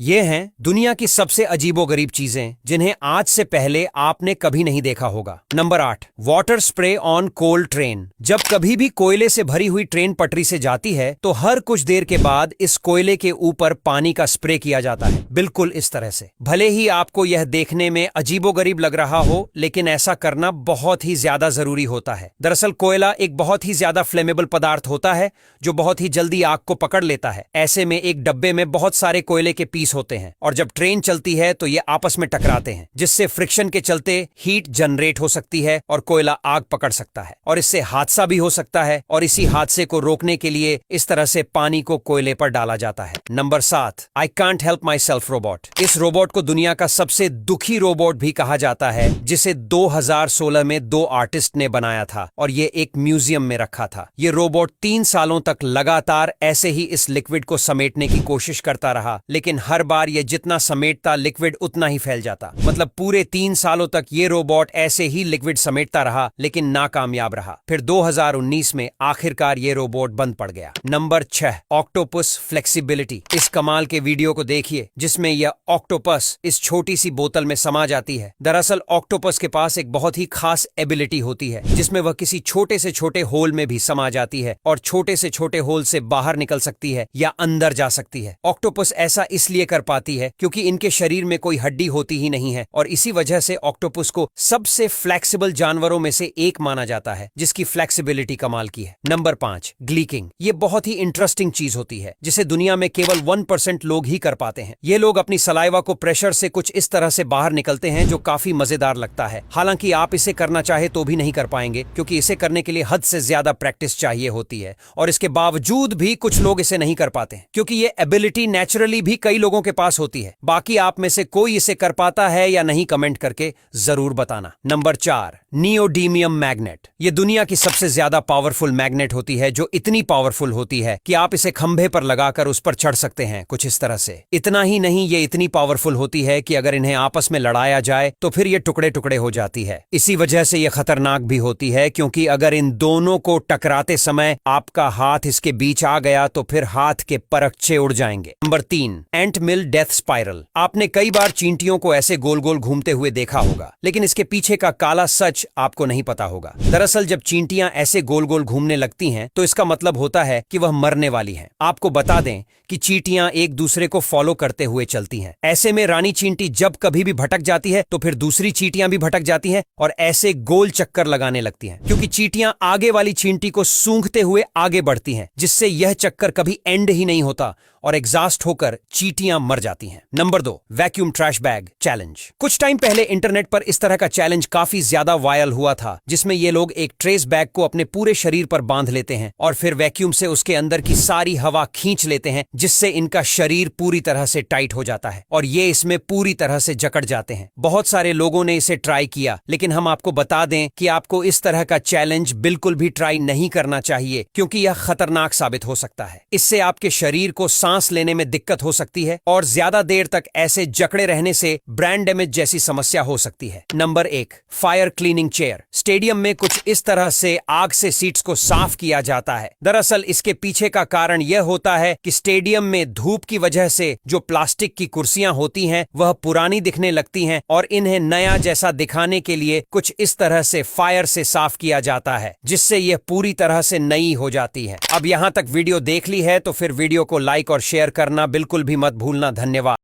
ये हैं दुनिया की सबसे अजीबोगरीब चीजें जिन्हें आज से पहले आपने कभी नहीं देखा होगा। Number 8, water spray on cold train. जब कभी भी कोयले से भरी हुई ट्रेन पटरी से जाती है तो हर कुछ देर के बाद इस कोयले के ऊपर पानी का स्प्रे किया जाता है, बिल्कुल इस तरह से। भले ही आपको यह देखने में अजीबोगरीब लग रहा हो, लेकिन ऐसा करना बहुत ही ज्यादा जरूरी होता है। दरअसल कोयला एक बहुत ही ज्यादा फ्लेमेबल पदार्थ होता है जो बहुत ही जल्दी आग को पकड़ लेता है। ऐसे में एक डब्बे में बहुत सारे कोयले के पीस होते हैं और जब ट्रेन चलती है तो ये आपस में टकराते हैं, जिससे फ्रिक्शन के चलते हीट जनरेट हो सकती है और कोयला आग पकड़ सकता है और इससे हादसा भी हो सकता है। और इसी हादसे को रोकने के लिए इस तरह से पानी को कोयले पर डाला जाता है। Number 7, I can't help my self robot. इस रोबोट को दुनिया का सबसे दुखी रोबोट भी कहा जाता है, जिसे 2016 में 2 आर्टिस्ट ने बनाया था और ये एक म्यूजियम में रखा था। ये रोबोट 3 सालों तक लगातार ऐसे ही इस लिक्विड को समेटने की कोशिश करता रहा, लेकिन हर बार ये जितना समेटता लिक्विड उतना ही फैल जाता। मतलब पूरे 3 सालों तक ये रोबोट ऐसे ही लिक्विड समेटता रहा, लेकिन नाकामयाब रहा। फिर 2019 में आखिरकार ये रोबोट बंद पड़ गया। Number 6, octopus flexibility. इस कमाल के वीडियो को देखिए जिसमें यह ऑक्टोपस इस छोटी सी बोतल में समा जाती है। दरअसल ऑक्टोपस के पास एक बहुत ही खास एबिलिटी होती है जिसमें वह किसी छोटे से छोटे होल में भी समा जाती है और छोटे से छोटे होल से बाहर निकल सकती है या अंदर जा सकती है। ऑक्टोपस ऐसा इसलिए कर पाती है क्योंकि इनके शरीर में कोई हड्डी होती ही नहीं है और इसी वजह से ऑक्टोपस को सबसे फ्लेक्सिबल जानवरों में से एक माना जाता है, जिसकी फ्लेक्सिबिलिटी कमाल की है। नंबर 5, ग्लीकिंग। ये बहुत ही इंटरेस्टिंग चीज होती है जिसे दुनिया में केवल 1% लोग ही कर पाते हैं। ये लोग अपनी सलाइवा को प्रेशर से कुछ इस तरह से बाहर निकलते हैं जो काफी मजेदार लगता है। हालांकि आप इसे करना चाहे तो भी नहीं कर पाएंगे क्योंकि इसे करने के लिए हद से ज्यादा प्रैक्टिस चाहिए होती है और इसके बावजूद भी कुछ लोग इसे नहीं कर पाते हैं क्योंकि ये एबिलिटी नेचुरली भी कई लोगों के पास होती है। बाकी आप में से कोई इसे कर पाता है या नहीं, कमेंट करके जरूर बताना। Number 4, neodymium magnet. ये दुनिया की सबसे ज्यादा पावरफुल मैग्नेट होती है जो इतनी पावरफुल होती है कि आप इसे खंभे पर लगाकर उस पर चढ़ सकते हैं, कुछ इस तरह से। इतना ही नहीं, ये इतनी पावरफुल होती है कि अगर इन्हें आपस में लड़ाया जाए तो फिर ये टुकड़े टुकड़े हो जाती है। इसी वजह से ये खतरनाक भी होती है क्योंकि अगर इन दोनों को टकराते समय आपका हाथ इसके बीच आ गया तो फिर हाथ के परखचे उड़ जाएंगे। नंबर 3, एंट मिल डेथ स्पाइरल। आपने कई बार चींटियों को ऐसे गोल गोल घूमते हुए देखा होगा, लेकिन इसके पीछे का काला सच आपको नहीं पता होगा। दरअसल जब चींटियां ऐसे गोल गोल घूमने लगती हैं तो इसका मतलब होता है कि वह मरने वाली हैं। आपको बता दें कि चींटियां एक दूसरे को फॉलो करते हुए चलती हैं। ऐसे में रानी चींटी जब कभी भी भटक जाती है तो फिर दूसरी चींटियां भी भटक जाती हैं और ऐसे गोल चक्कर लगाने लगती हैं, क्योंकि चींटियां आगे वाली चींटी को सूंघते हुए आगे बढ़ती हैं, जिससे यह चक्कर कभी एंड ही नहीं होता और एग्जॉस्ट होकर चींटियां मर जाती हैं। Number 2, vacuum trash bag challenge. कुछ टाइम पहले इंटरनेट पर इस तरह का चैलेंज काफी ज्यादा वायरल हुआ था, जिसमें ये लोग एक ट्रेस बैग को अपने पूरे शरीर पर बांध लेते हैं और फिर वैक्यूम से उसके अंदर की सारी हवा खींच लेते हैं, जिससे इनका शरीर पूरी तरह से टाइट हो जाता है और ये इसमें पूरी तरह से जकड़ जाते हैं। बहुत सारे लोगों ने इसे ट्राई किया, लेकिन हम आपको बता दें कि आपको इस तरह का चैलेंज बिल्कुल भी ट्राई नहीं करना चाहिए क्योंकि यह खतरनाक साबित हो सकता है। इससे आपके शरीर को सांस लेने में दिक्कत हो सकती है और ज्यादा देर तक ऐसे जकड़े रहने से ब्रेन डैमेज जैसी समस्या हो सकती है। Number 1, fire cleaning chair. Stadium में कुछ इस तरह से आग से सीट्स को साफ किया जाता है। दरअसल इसके पीछे का कारण यह होता है कि स्टेडियम में धूप की वजह से जो प्लास्टिक की कुर्सियां होती हैं वह पुरानी दिखने लगती हैं और इन्हें नया जैसा दिखाने के लिए कुछ इस तरह से फायर से साफ किया जाता है, जिससे यह पूरी तरह से नई हो जाती है। अब यहां तक वीडियो देख ली है तो फिर वीडियो को लाइक और शेयर करना बिल्कुल भी मत भूलना। धन्यवाद।